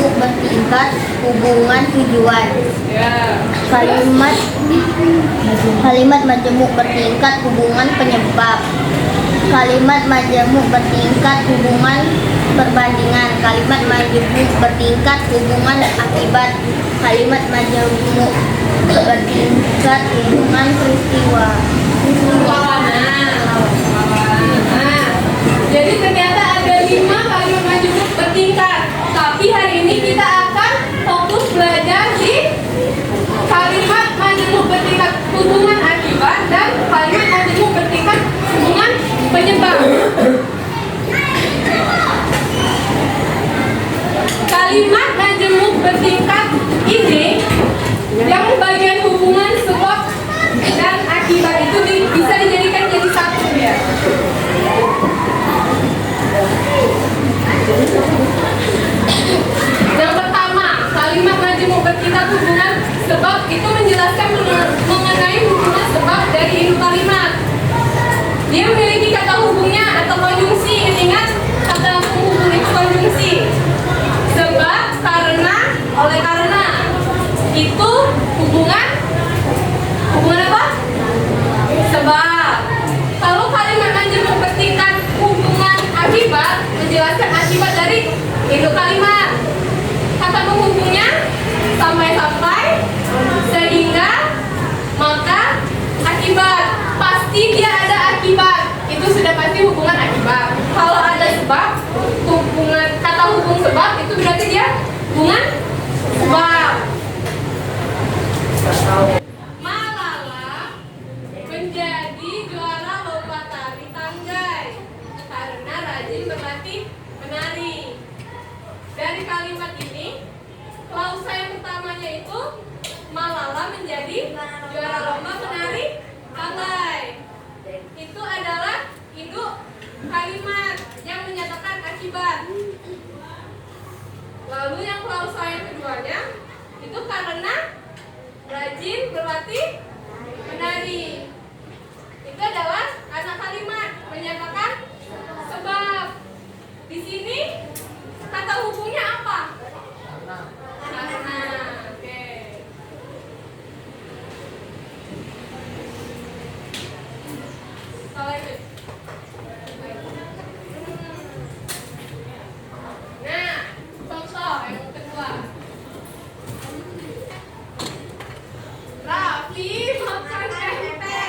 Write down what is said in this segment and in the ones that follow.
majemuk bertingkat, hubungan tujuan. Kalimat majemuk bertingkat, hubungan penyebab. Kalimat majemuk bertingkat, hubungan perbandingan. Kalimat majemuk bertingkat, hubungan akibat. Kalimat majemuk bertingkat, hubungan peristiwa. Jadi ternyata ada 5 kalimat majemuk bertingkat. Tapi hari ini kita akan fokus belajar di kalimat majemuk bertingkat hubungan akibat dan kalimat majemuk bertingkat hubungan penyebab. Kalimat majemuk bertingkat ini yang bagian hubungan sebab dan akibat itu bisa dijadikan jadi satu ya. Yang pertama, kalimat majemuk bertingkat hubungan sebab itu menjelaskan mengenai hubungan sebab dari induk kalimat. Dia memiliki kata hubungnya atau konjungsi. Ingat, kata penghubung itu konjungsi. Sebab, karena, oleh karena. Itu hubungan apa? Sebab. Kalau kalimat majemuk bertingkat hubungan akibat menjelaskan akibat dari induk kalimat. Kata penghubungnya sampai-sampai, sehingga, maka, akibat. Pasti dia ada akibat. Itu sudah pasti hubungan akibat. Kalau ada sebab, kata hubung sebab itu berarti dia hubungan sebab. Malala menjadi juara lomba tari tanggai karena rajin berlatih menari. Dari kalimat ini, klausa yang pertamanya itu Malala menjadi juara lomba menari tanggai. Itu adalah induk kalimat yang menyatakan akibat. Lalu yang klausa yang keduanya itu karena rajin berlatih menari. Itu adalah anak kalimat menyatakan sebab. Di sini kata hubungnya apa? Karena. Oke. Nah, contoh yang kedua. Raffi makan tempe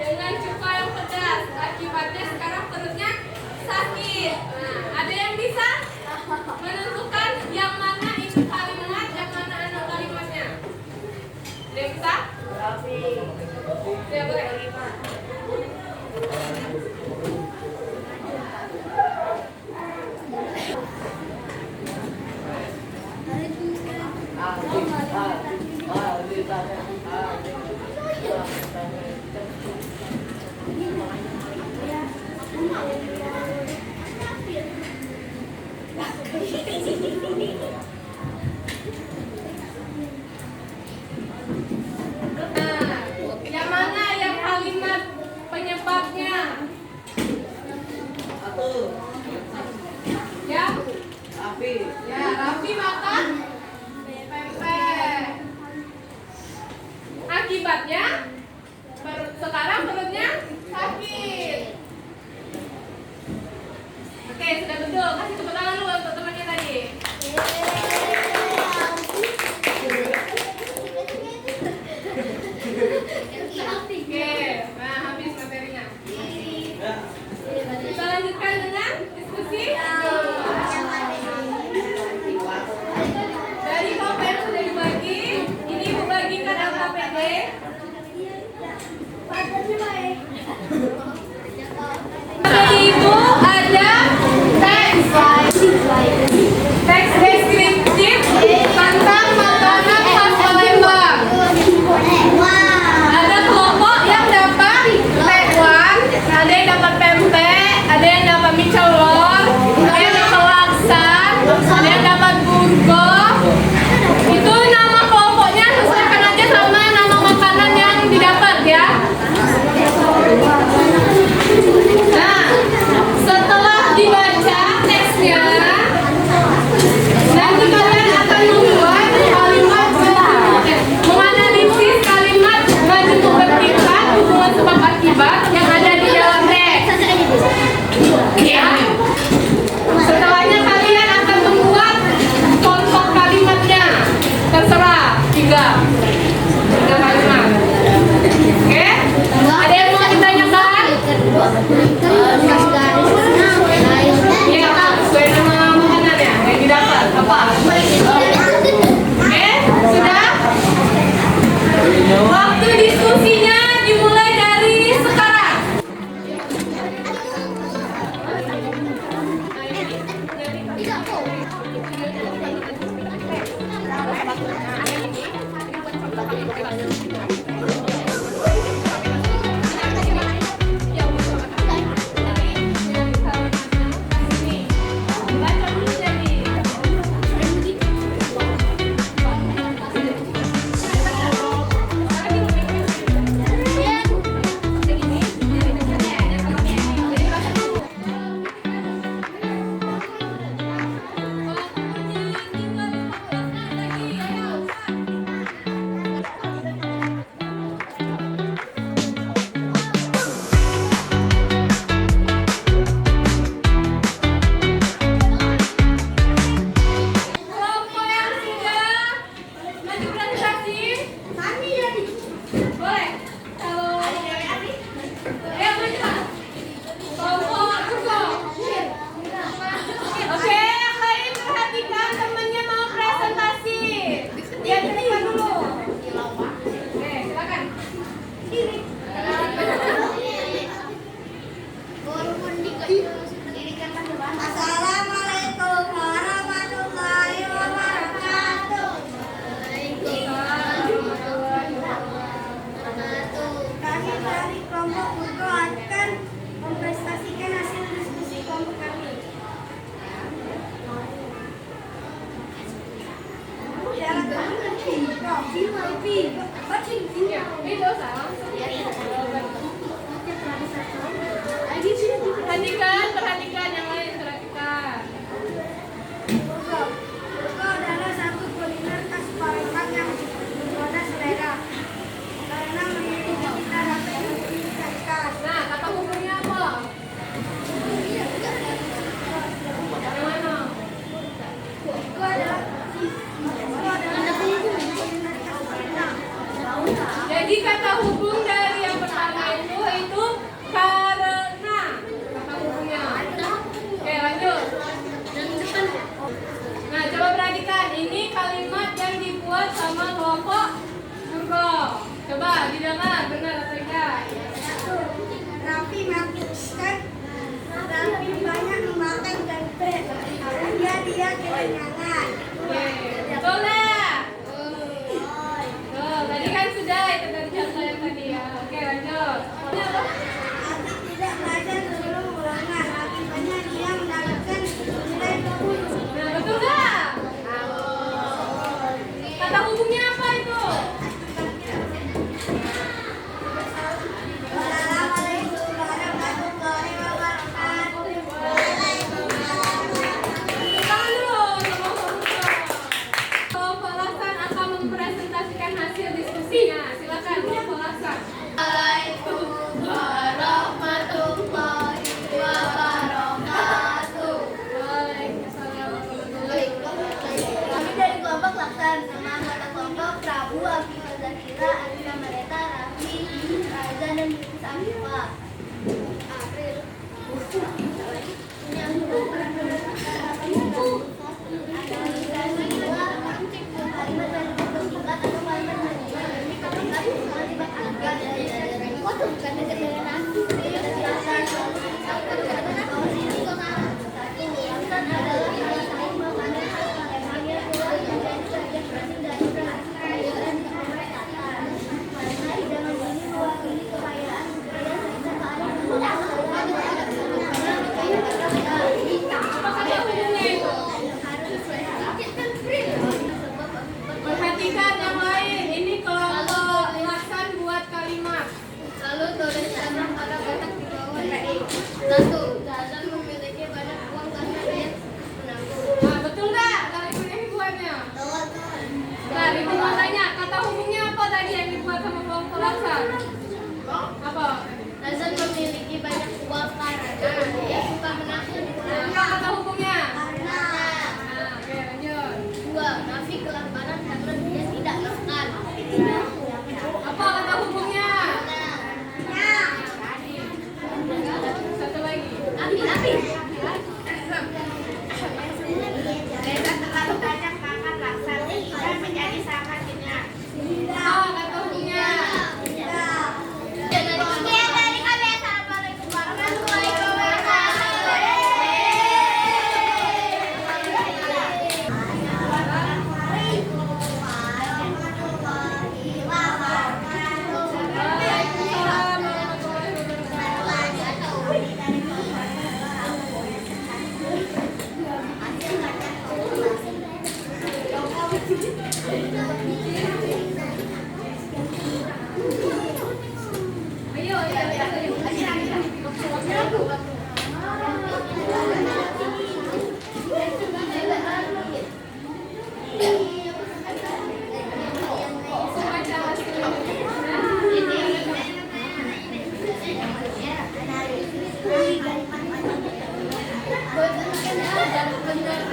dengan cuka yang pedas. Akibatnya sekarang perutnya sakit. Nah, ada yang bisa menentukan yang mana itu kalimat, yang mana anak kalimatnya? Ada yang bisa? Raffi. Ya, boleh. Yang mana yang kalimat penyebabnya? Ya, Raffi. Ya, Raffi makan tempe. Akibatnya sekarang perutnya sakit. Oke, sudah betul. Kasih tepuk tangan dulu untuk temannya tadi. Oke, nah habis materinya. Kita lanjutkan dengan diskusi. Dari KP yang sudah dibagi, ini Ibu bagikan LKPD. Jadi itu ada teks deskripsi. Ya, itu salah. Perhatikan yang lain, perhatikan. Buku adalah satu kuliner khas Palembang yang menggoda selera karena memiliki cita rasa yang unik dan khas. Nah, kata hubungnya apa? Yang mana? Buku adalah satu kuliner khas Palembang. Jadi kata hubung dari yang pertama itu karena kata hubungnya. Oke, lanjut. Nah, coba perhatikan. Ini kalimat yang dibuat sama kelompok Nurko. Coba didengar, benar atau tidak? Satu, Raffi mengatakan Raffi banyak memakan tempe karena dia kekenyangan. Oke, betul lah. Tuh, tadi kan sudah itu dari contoh yang tadi ya. Oke, lanjut. Raffi tidak belajar sebelum ulangan. Akibatnya dia mendapatkan nilai 10. Nah, betul nggak? Kata hubungnya apa itu? Assalamualaikum warahmatullahi wabarakatuh. Tangan dulu sama Fauzan. Kelompok Lasan akan mempresentasikan hasil diskusinya. Silakan kelompok Lasan. Assalamualaikum warahmatullahi wabarakatuh. Waalaikumsalam warahmatullahi wabarakatuh. Kami dari kelompok Laksan sama anggota kelompok Prabu, Afifah Zakira, Anissa Mareta, Raffi, Raza, dan Yusuf Afifah. April. Perhatikan yang lain. Ini kelompok Lasan buat kalimat. Lalu tulis nama pada kotak di bawah ini. Satu, Hasan memiliki banyak uang karena dia menabung. Nah, betul nggak kalimatnya dibuatnya? Nah, Ibu mau tanya, kata hubungnya apa tadi yang dibuat sama kelompok Lasan? Apa? Hasan memiliki banyak uang karena dia suka menabung. Nah, apa kata hubungnya? Nah, Nah, oke, lanjut. dua, Nafi kelaparan karena dia tidak makan. Apa kata hubungnya? Satu lagi. Api. Reza terlalu banyak makan laksa dan menjadi sangat kenyang. Apa kata hubungnya? Sekian dari kami. Assalamualaikum warahmatullahi Waalaikumsalam warahmatullahi wabarakatuh. Ayo, Baca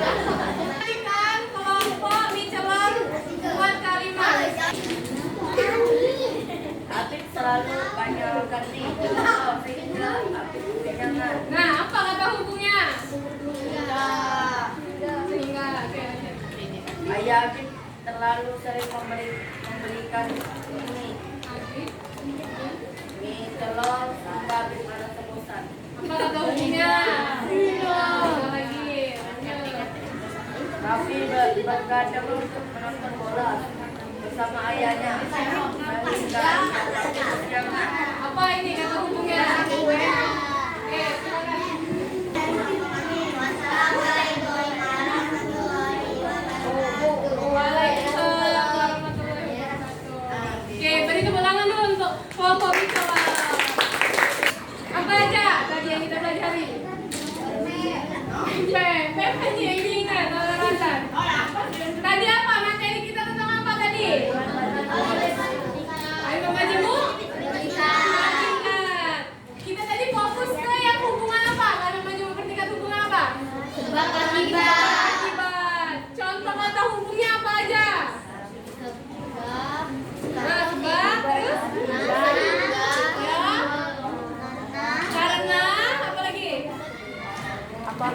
Perhatikan kelompok Michelin buat kalimat. Apik selalu banyak ganti. Sehingga Apik kekenyangan. Nah, apa kata hubungnya? Sehingga, oke, lanjut. Ayah Apik terlalu sering membelikan mie, Habis. mie telur, sehingga Apik malas bosan. Apa kata hubungnya? Satu lagi, lanjut. Raffi bergadang untuk menonton bola bersama ayahnya. Sehingga kekenyangan. Apa ini kata hubungnya? Oke, silakan. Waalaikumsalam warahmatullahi wabarakatuh.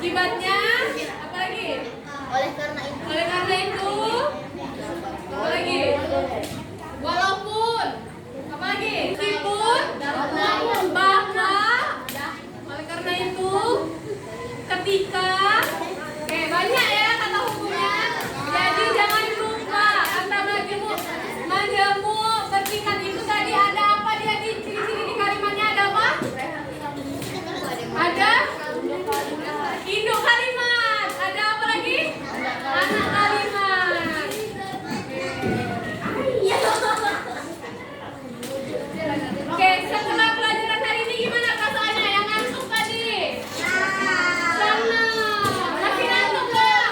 Akibatnya apa lagi? Oleh karena itu, apa lagi? Walaupun apa lagi? Meskipun bahwa oleh karena itu ketika banyak ya kata hubungan. Jadi jangan lupa kata majemuk bertingkat itu tadi ada apa dia di ciri-ciri di kalimatnya ada apa? Ada induk kalimat. Ada apa lagi? Anak kalimat. Oke, setelah pelajaran hari ini gimana perasaannya? Yang ngantuk tadi? Senang. Masih ngantuk nggak?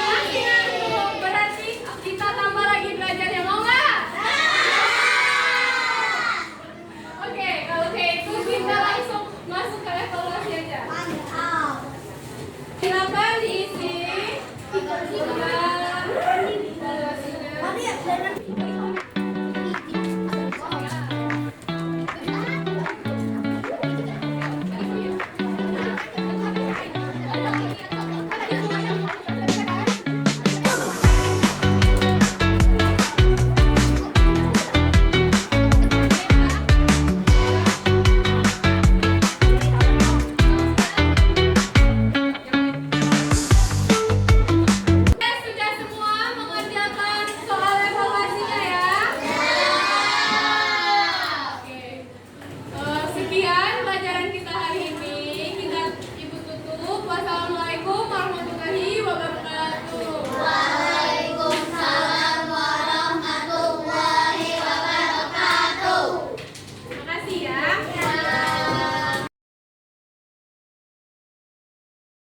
Masih ngantuk. Berarti kita tambah lagi belajarnya. Mau nggak? Oke, kalau kayak itu kita langsung masuk ke evaluasi aja. Silakan diisi. Evaluasinya.